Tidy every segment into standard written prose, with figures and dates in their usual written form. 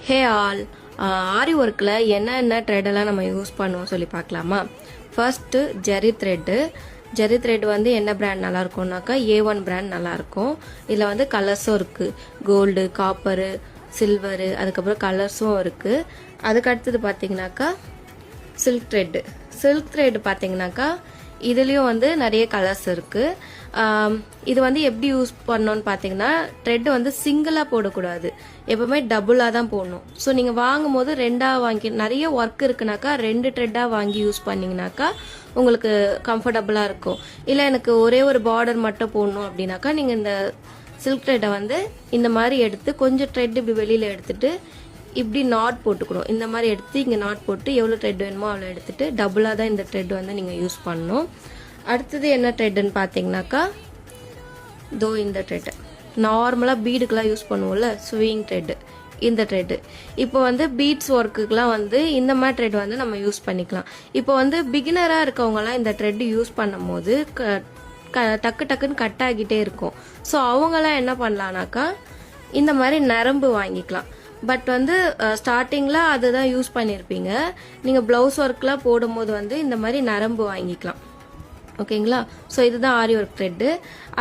Hey all, ஆரி ஒர்க்கில் என்னென்ன த்ரெட்டெல்லாம் நம்ம யூஸ் பண்ணுவோம் சொல்லி பார்க்கலாமா? ஃபர்ஸ்ட்டு ஜெரி த்ரெட்டு. ஜெரி த்ரெட் வந்து என்ன பிராண்ட் நல்லாயிருக்கும்னாக்கா A1 பிராண்ட் நல்லாயிருக்கும். இதில் வந்து கலர்ஸும் இருக்குது, கோல்டு, காப்பரு, சில்வரு, அதுக்கப்புறம் கலர்ஸும் இருக்குது. அதுக்கு அடுத்தது பார்த்தீங்கன்னாக்கா சில்க் த்ரெட்டு. சில்க் த்ரெட் பார்த்தீங்கன்னாக்கா இதுலேயும் வந்து நிறைய கலர்ஸ் இருக்குது. இது வந்து எப்படி யூஸ் பண்ணோன்னு பார்த்தீங்கன்னா, த்ரெட் வந்து சிங்கிளாக போடக்கூடாது, எப்பவுமே டபுளாக தான் போடணும். ஸோ நீங்கள் வாங்கும் போது ரெண்டாக வாங்கி, நிறைய ஒர்க் இருக்குனாக்கா 2 த்ரெட்டாக வாங்கி யூஸ் பண்ணிங்கனாக்கா உங்களுக்கு கம்ஃபர்டபுளாக இருக்கும். இல்லை எனக்கு ஒரே ஒரு பார்டர் மட்டும் போடணும் அப்படின்னாக்கா நீங்கள் இந்த சில்க் த்ரெட்டை வந்து இந்த மாதிரி எடுத்து கொஞ்சம் த்ரெட் இப்படி வெளியில் எடுத்துட்டு இப்படி நாட் போட்டுக்கணும். இந்த மாதிரி எடுத்து இங்கே நாட் போட்டு எவ்வளோ த்ரெட் வேணுமோ அவ்வளோ எடுத்துட்டு டபுளாக தான் இந்த த்ரெட் வந்து நீங்கள் யூஸ் பண்ணணும். அடுத்தது என்ன த்ரெட்டுன்னு பார்த்தீங்கன்னாக்கா இந்த த்ரெட்டு நார்மலாக பீடுக்கெலாம் யூஸ் பண்ணுவோம்ல, ஸ்விங் த்ரெட்டு, இந்த த்ரெட்டு. இப்போ வந்து பீட்ஸ் ஒர்க்குக்கெலாம் வந்து இந்த மாதிரி த்ரெட் வந்து நம்ம யூஸ் பண்ணிக்கலாம். இப்போ வந்து பிகினராக இருக்கவங்கலாம் இந்த த்ரெட்டு யூஸ் பண்ணும் போது டக்கு டக்குன்னு கட் ஆகிட்டே இருக்கும். ஸோ அவங்களாம் என்ன பண்ணலான்னாக்கா இந்த மாதிரி நரம்பு வாங்கிக்கலாம். பட் வந்து ஸ்டார்டிங்கில் அதுதான் யூஸ் பண்ணியிருப்பீங்க. நீங்கள் ப்ளவுஸ் ஒர்க்லாம் போடும்போது வந்து இந்த மாதிரி நரம்பு வாங்கிக்கலாம். ஓகேங்களா? ஸோ இதுதான் ஆரி ஒர்க் த்ரெட்டு.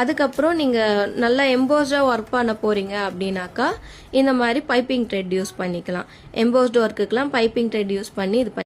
அதுக்கப்புறம் நீங்கள் நல்லா எம்போஸ்டாக ஒர்க் பண்ண போகிறீங்க அப்படின்னாக்கா இந்த மாதிரி பைப்பிங் த்ரெட் யூஸ் பண்ணிக்கலாம். எம்போஸ்டு ஒர்க்குக்கெலாம் பைப்பிங் த்ரெட் யூஸ் பண்ணி இது